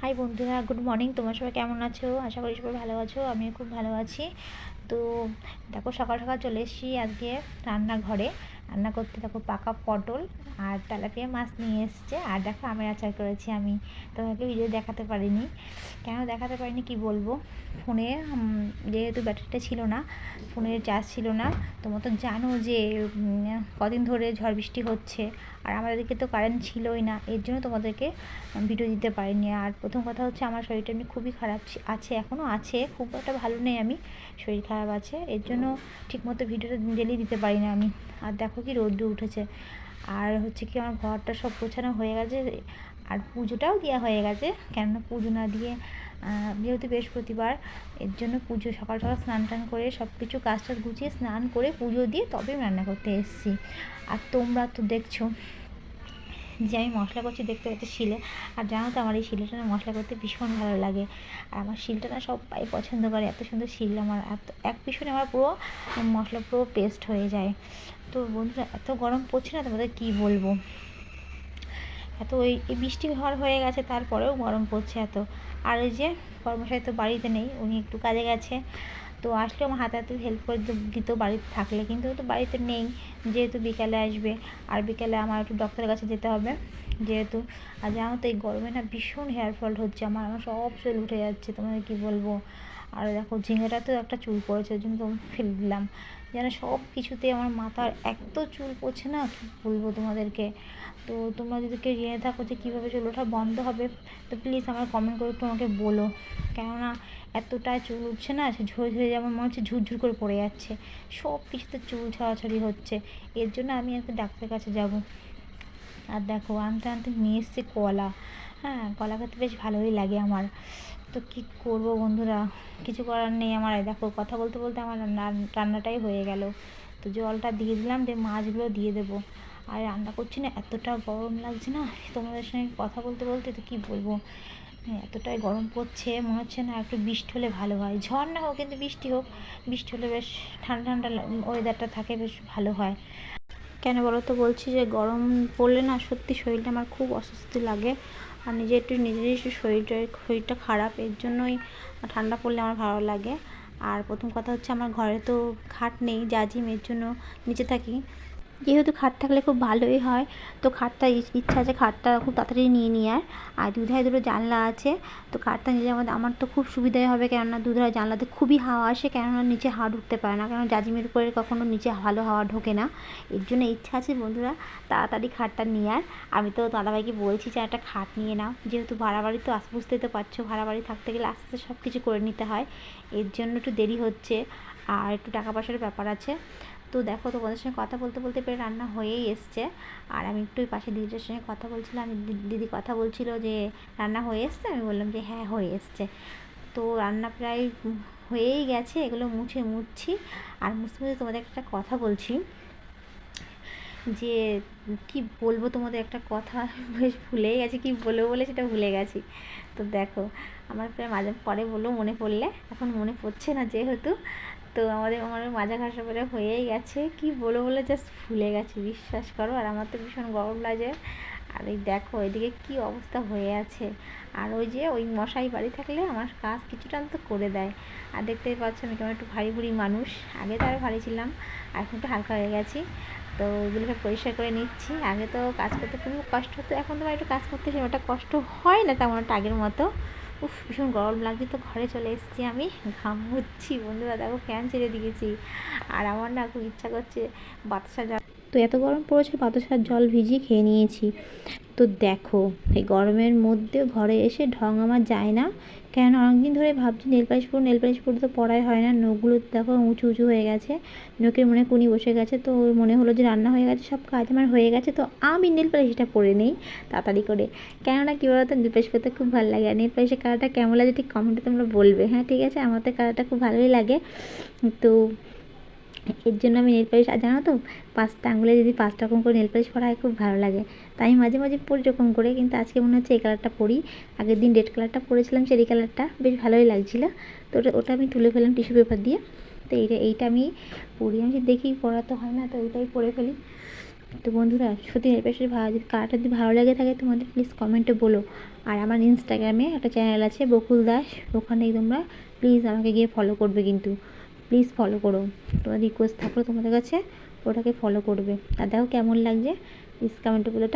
High বন্ধুরা, good morning. তোমরা সবাই কেমন আছো? আশা করি সবাই ভালো আছো। আমিও খুব ভালো আছি। তো দেখো, সকাল সকাল চলে এসেছি আজকে রান্নাঘরে। রান্না করতে দেখো, পাকা পটল আর তেলাপিয়া মাছ নিয়ে এসছে। আর দেখো, আমের আচার করেছি আমি। তোমাকে ভিডিও দেখাতে পারিনি। কেন দেখাতে পারিনি কি বলবো, ফোনে যেহেতু ব্যাটারিটা ছিল না, ফোনের চার্জ ছিল না। তোমরা তো জানো যে কদিন ধরে ঝড় বৃষ্টি হচ্ছে, আর আমাদের দিকে তো কারেন্ট ছিলই না। এর জন্য তোমাদেরকে ভিডিও দিতে পারিনি। আর প্রথম কথা হচ্ছে, আমার শরীরটা এমনি খুবই খারাপ আছে, এখনও আছে, খুব একটা ভালো নেই আমি, শরীর খারাপ আছে। এর জন্য ঠিকমতো ভিডিওটা ডেলি দিতে পারি না আমি। আর দেখো কি রৌদ্র উঠেছে। আর হচ্ছে কি, আমার ঘরটা সব গোছানো হয়ে গেছে, আর পুজোটাও দেওয়া হয়ে গেছে। কেননা পুজো না দিয়ে, যেহেতু বৃহস্পতিবার, এর জন্য পুজো সকাল সকাল স্নান টান করে সব কিছু কাজ টাজ গুছিয়ে স্নান করে পুজো দিয়ে তবে রান্না করতে এসেছি। আর তোমরা তো দেখছো যে আমি মশলা করছি, দেখতে পাচ্ছি শিলে। আর জানো তো, আমার এই শিলটা না মশলা করতে ভীষণ ভালো লাগে। আর আমার শিলটা না সবাই পছন্দ করে, এত সুন্দর শিল আমার। এত এক পিছনে আমার পুরো মশলা পুরো পেস্ট হয়ে যায়। তো বন্ধুরা, এত গরম পড়ছে না, তোমাদের কী বলবো। এত এই বৃষ্টি ঝড় হয়ে গেছে, তারপরেও গরম পড়ছে এত। আর এই যে কর্মচারী তো বাড়িতে নেই, উনি একটু কাজে গেছে। তো আসলে আমার হাতে হাতে হেল্প করে দিত বাড়িতে থাকলে, কিন্তু তো বাড়িতে নেই, যেহেতু বিকালে আসবে। আর বিকালে আমার একটু ডক্টরের কাছে যেতে হবে যেহেতু। আর জানো তো, এই গরমে না ভীষণ হেয়ার ফল হচ্ছে আমার আমার সব চুল উঠে যাচ্ছে, তোমাদের কী বলবো। আর দেখো, ঝিঙেটাতেও একটা চুল পড়েছে, ওই জন্য তো ফেলে দিলাম। যেন সব কিছুতে আমার মাথার এত চুল পড়ছে না, কী বলবো তোমাদেরকে। তো তোমরা যদি কেউ জেনে থাকো যে কীভাবে চুল ওঠা বন্ধ হবে, তো প্লিজ আমার কমেন্ট করে একটু আমাকে বলো। কেননা এতটাই চুল উঠছে না, সে ঝরে ঝরে যেমন মনে হচ্ছে ঝুরঝুর করে পড়ে যাচ্ছে, সব কিছুতে চুল ছড়াছড়ি হচ্ছে। এর জন্য আমি একটা ডাক্তারের কাছে যাব। আর দেখো, আনতে আনতে নিয়ে এসছে কলা। হ্যাঁ, কলা খেতে বেশ ভালোই লাগে আমার। তো কী করবো বন্ধুরা, কিছু করার নেই আমার। দেখো, কথা বলতে বলতে আমার রান্নাটাই হয়ে গেল। তো জলটা দিয়ে দিলাম, যে মাছগুলো দিয়ে দেবো। আর রান্না করছি না, এতটা গরম লাগছে না তোমাদের সঙ্গে কথা বলতে বলতে, তো কী বলবো। এতটাই গরম পড়ছে, মনে হচ্ছে না একটু বৃষ্টি হলে ভালো হয়। ঝড় না হোক, কিন্তু বৃষ্টি হোক। বৃষ্টি হলে বেশ ঠান্ডা ঠান্ডা ওয়েদারটা থাকে, বেশ ভালো হয়। কেন বলো তো বলছি, যে গরম পড়লে না সত্যি শরীরটা আমার খুব অস্বস্তি লাগে। আর নিজেরই একটু শরীরটা খারাপ, এর জন্যই ঠান্ডা পড়লে আমার ভালো লাগে। আর প্রথম কথা হচ্ছে, আমার ঘরে তো খাট নেই, জাজিম, এর জন্য নিচে থাকি। যেহেতু খাট থাকলে খুব ভালোই হয়। তো খাটটা ইচ্ছা আছে খাটটা খুব তাড়াতাড়ি নিয়ে নেওয়ার। আর দুধারে দুটো জানলা আছে, তো খাটটা নিলে আমার তো খুব সুবিধাই হবে। কেননা দুধারে জানলাতে খুবই হাওয়া আসে, কেননা নিচে হাওয়া ঢুকতে পারে না, কারণ জাজিমের উপরে কখনো নিচে ভালো হাওয়া ঢোকে না। এর জন্য ইচ্ছা আছে বন্ধুরা, তাড়াতাড়ি খাটটা নেওয়ার। আমি তো দাদাভাইকে বলছি যে একটা খাট নিয়ে নাও, যেহেতু ভাড়া বাড়ি, তো বুঝতেই তো পারছো, ভাড়া বাড়ি থাকতে গেলে আস্তে আস্তে সব কিছু করে নিতে হয়। এর জন্য একটু দেরি হচ্ছে, আর একটু টাকা পয়সার ব্যাপার আছে। তো দেখো, তোমাদের সঙ্গে কথা বলতে বলতে প্রায় রান্না হয়েই এসছে। আর আমি একটু পাশে দিদিটার সঙ্গে কথা বলছিলাম, দিদি কথা বলছিল যে রান্না হয়ে এসছে। আমি বললাম যে হ্যাঁ, হয়ে এসছে। তো রান্না প্রায় হয়েই গেছে, এগুলো মুছছি। আর মুছতে মুছতে তোমাদের একটা কথা বলছি, যে কি বলবো তোমাদের একটা কথা, বেশ ভুলেই গেছি, কি বলবো বলে সেটা ভুলে গেছি। তো দেখো, আমার প্রায় মাঝে পরে বলবো মনে পড়লে, এখন মনে পড়ছে না যেহেতু। তো আমার মাজা ঘষা পরে হয়েই গেছে, কি বলবো বলে জাস্ট ভুলে গেছি, বিশ্বাস করো। আর আমার তো ভীষণ গরম লাগে। আর এই দেখো, এদিকে কি অবস্থা হয়ে আছে। আর ওই মশাই বাড়ি থাকলে আমার কাজ কিছুটা তো করে দেয়। আর দেখতেই পাচ্ছ, আমি কেমন একটু ভারী ভুড়ি মানুষ। আগে তো আরও ভারী ছিলাম, এখন একটু হালকা হয়ে গেছি। তো ওইগুলোকে পরিষ্কার করে নিচ্ছি। আগে তো কাজ করতে খুব কষ্ট হতো, এখন তো একটু কাজ করতে সেটা কষ্ট হয় না তেমন একটা আগের মতো। উফ, ভীষণ গরম লাগছে, তো ঘরে চলে এসেছি আমি, ঘামুচ্ছি বন্ধুরা। দেখো, ফ্যান ছেড়ে দিয়েছি। আর আমার না খুব ইচ্ছা করছে বাতাসা জল, তো এত গরম পড়েছে, বাতাসার জল ভিজিয়ে খেয়ে নিয়েছি। তো দেখো, এই গরমের মধ্যে ঘরে এসে ঢং আমার যায় না। কেন, অনেকদিন ধরে ভাবছি নেল পালিশ পরে তো পড়াই হয় না। নখগুলো দেখো উঁচু উঁচু হয়ে গেছে, নখের মনে কুনি বসে গেছে। তো মনে হলো যে রান্না হয়ে গেছে, সব কাজ আমার হয়ে গেছে, তো আমি নেল পালিশটা পরে নেই তাড়াতাড়ি করে। কেননা কী বলতো, নেল পালিশ করতে খুব ভালো লাগে। আর নেল পালিশের কালারটা কেমন লাগে ঠিক কমেন্টে তোমরা বলবে। হ্যাঁ, ঠিক আছে, আমার তো কালারটা খুব ভালোই লাগে। তো এর জন্য আমি নেল পালিশ, আর জানো তো, 5টা আঙুলে যদি 5 রকম করে নেল পালিশ করা হয়, খুব ভালো লাগে। তাই আমি মাঝে মাঝে পরি এরকম করে, কিন্তু আজকে মনে হচ্ছে এই কালারটা পরি। আগের দিন রেড কালারটা পরেছিলাম, চেরি কালারটা, বেশ ভালোই লাগছিলো। তো ওটা আমি তুলে ফেললাম টিস্যু পেপার দিয়ে। তো এইটা আমি পরি, আমি দেখি পরা তো হয় না, তো ওইটাই পরে ফেলি। তো বন্ধুরা সত্যি রেসিপি যদি কারটা যদি ভালো লেগে থাকে তোমাদের প্লিজ কমেন্টে বলো। আর আমার ইনস্টাগ্রামে একটা চ্যানেল আছে বকুল দাস, ওখানে তোমরা প্লিজ আমাকে গিয়ে ফলো করবে, কিন্তু প্লিজ ফলো করো, তোমার রিকোয়েস্ট থাকলো তোমাদের কাছে, ওটাকে ফলো করবে। আর দেখো কেমন লাগছে প্লিজ কমেন্টে বলো।